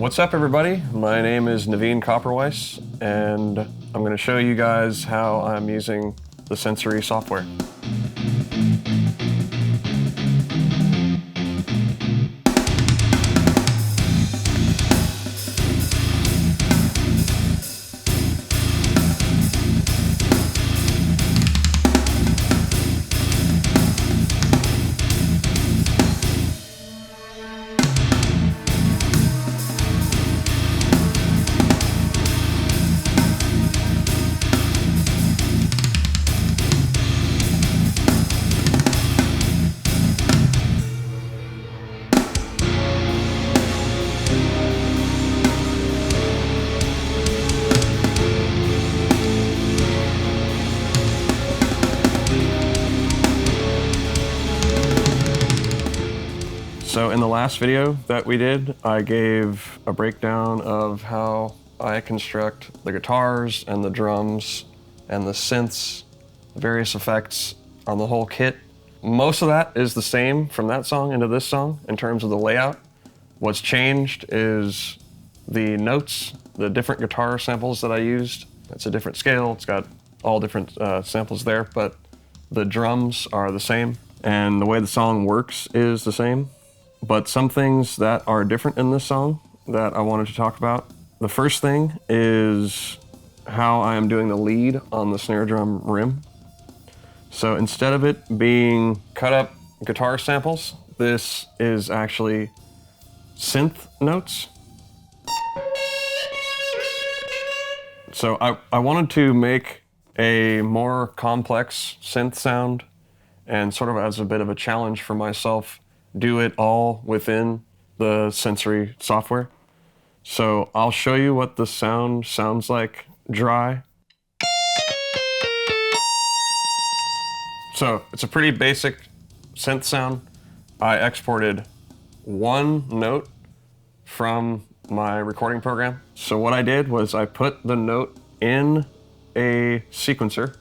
What's up, everybody? My name is Naveen Copperweiss, and I'm going to show you guys how I'm using the Sensory software. So in the last video that we did, I gave a breakdown of how I construct the guitars and the drums and the synths, the various effects on the whole kit. Most of that is the same from that song into this song in terms of the layout. What's changed is the notes, the different guitar samples that I used. It's a different scale, it's got all different samples there, but the drums are the same and the way the song works is the same. But some things that are different in this song that I wanted to talk about. The first thing is how I am doing the lead on the snare drum rim. So instead of it being cut up guitar samples, this is actually synth notes. So I wanted to make a more complex synth sound and sort of as a bit of a challenge for myself, do it all within the Sensory software. So I'll show you what the sound sounds like dry. So it's a pretty basic synth sound. I exported one note from my recording program. So what I did was I put the note in a sequencer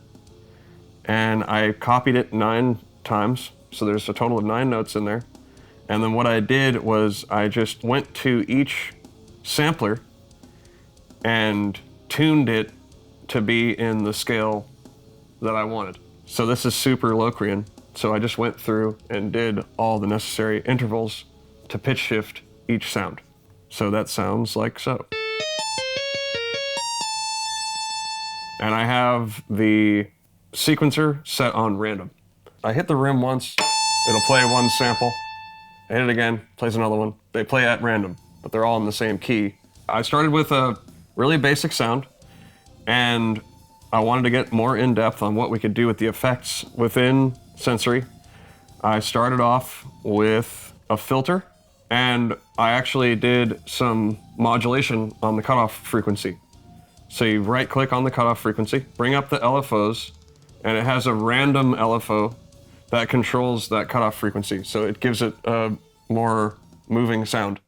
and I copied it 9 times. So there's a total of 9 notes in there. And then what I did was I just went to each sampler and tuned it to be in the scale that I wanted. So this is super Locrian. So I just went through and did all the necessary intervals to pitch shift each sound. So that sounds like so. And I have the sequencer set on random. I hit the rim once, it'll play one sample. I hit it again, plays another one. They play at random, but they're all in the same key. I started with a really basic sound, and I wanted to get more in depth on what we could do with the effects within Sensory. I started off with a filter, and I actually did some modulation on the cutoff frequency. So you right-click on the cutoff frequency, bring up the LFOs, and it has a random LFO that controls that cutoff frequency, so it gives it a more moving sound.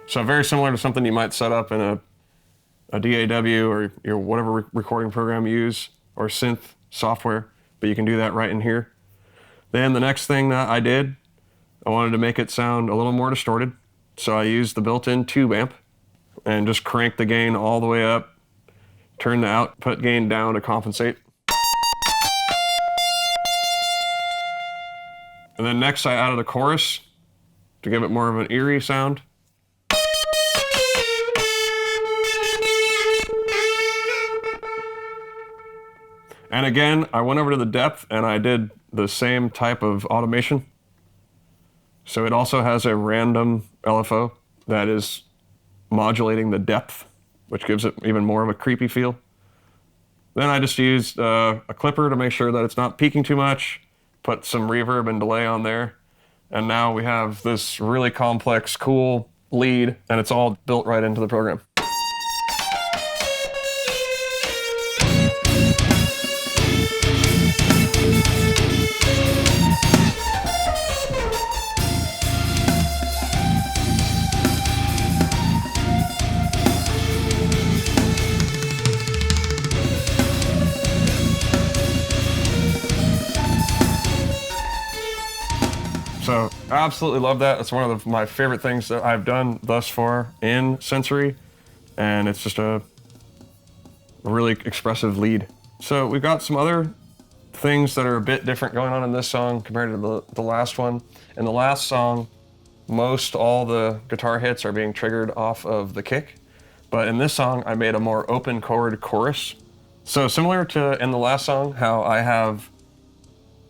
So very similar to something you might set up in a DAW or your whatever recording program you use, or synth software, but you can do that right in here. Then the next thing that I did, I wanted to make it sound a little more distorted, so I used the built-in tube amp and just cranked the gain all the way up, turn the output gain down to compensate. And then next I added a chorus to give it more of an eerie sound. And again, I went over to the depth and I did the same type of automation. So it also has a random LFO that is modulating the depth, which gives it even more of a creepy feel. Then I just used a clipper to make sure that it's not peaking too much, put some reverb and delay on there, and now we have this really complex, cool lead, and it's all built right into the program. So I absolutely love that. It's one of my favorite things that I've done thus far in Sensory, and it's just a really expressive lead. So we've got some other things that are a bit different going on in this song compared to the last one. In the last song, most all the guitar hits are being triggered off of the kick, but in this song, I made a more open chord chorus. So similar to in the last song, how I have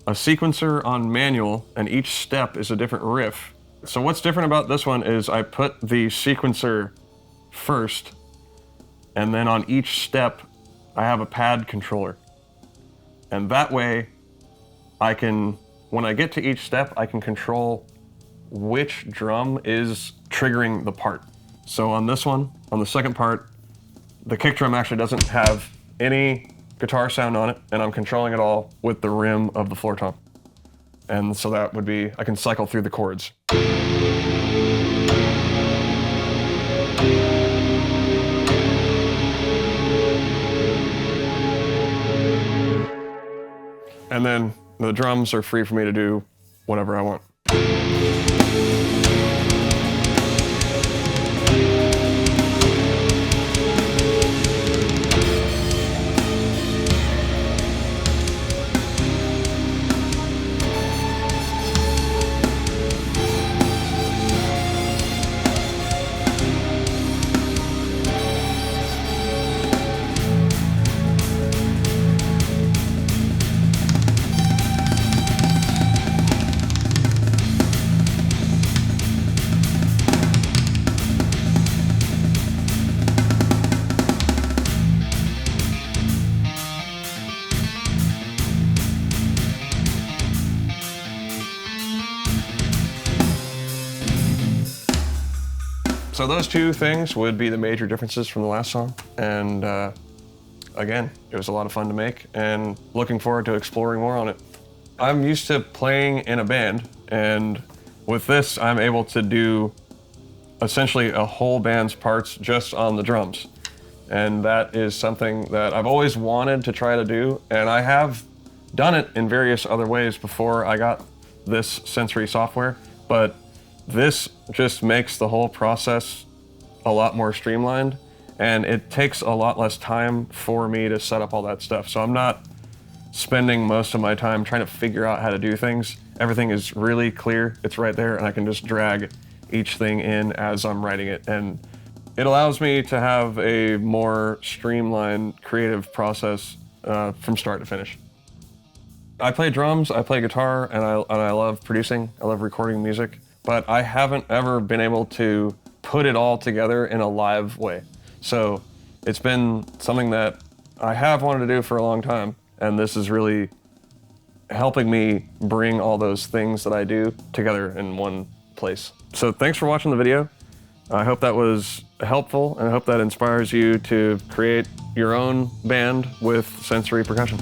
a sequencer on manual and each step is a different riff. So what's different about this one is I put the sequencer first, and then on each step, I have a pad controller. And that way, I can, when I get to each step, I can control which drum is triggering the part. So on this one, on the second part, the kick drum actually doesn't have any guitar sound on it, and I'm controlling it all with the rim of the floor tom. And so that would be, I can cycle through the chords. And then the drums are free for me to do whatever I want. So those two things would be the major differences from the last song. And again, it was a lot of fun to make and looking forward to exploring more on it. I'm used to playing in a band, and with this, I'm able to do essentially a whole band's parts just on the drums. And that is something that I've always wanted to try to do, and I have done it in various other ways before I got this Sensory software, but this just makes the whole process a lot more streamlined, and it takes a lot less time for me to set up all that stuff. So I'm not spending most of my time trying to figure out how to do things. Everything is really clear, it's right there, and I can just drag each thing in as I'm writing it. And it allows me to have a more streamlined creative process from start to finish. I play drums, I play guitar, and I love producing, I love recording music, but I haven't ever been able to put it all together in a live way. So it's been something that I have wanted to do for a long time, and this is really helping me bring all those things that I do together in one place. So thanks for watching the video. I hope that was helpful, and I hope that inspires you to create your own band with Sensory percussion.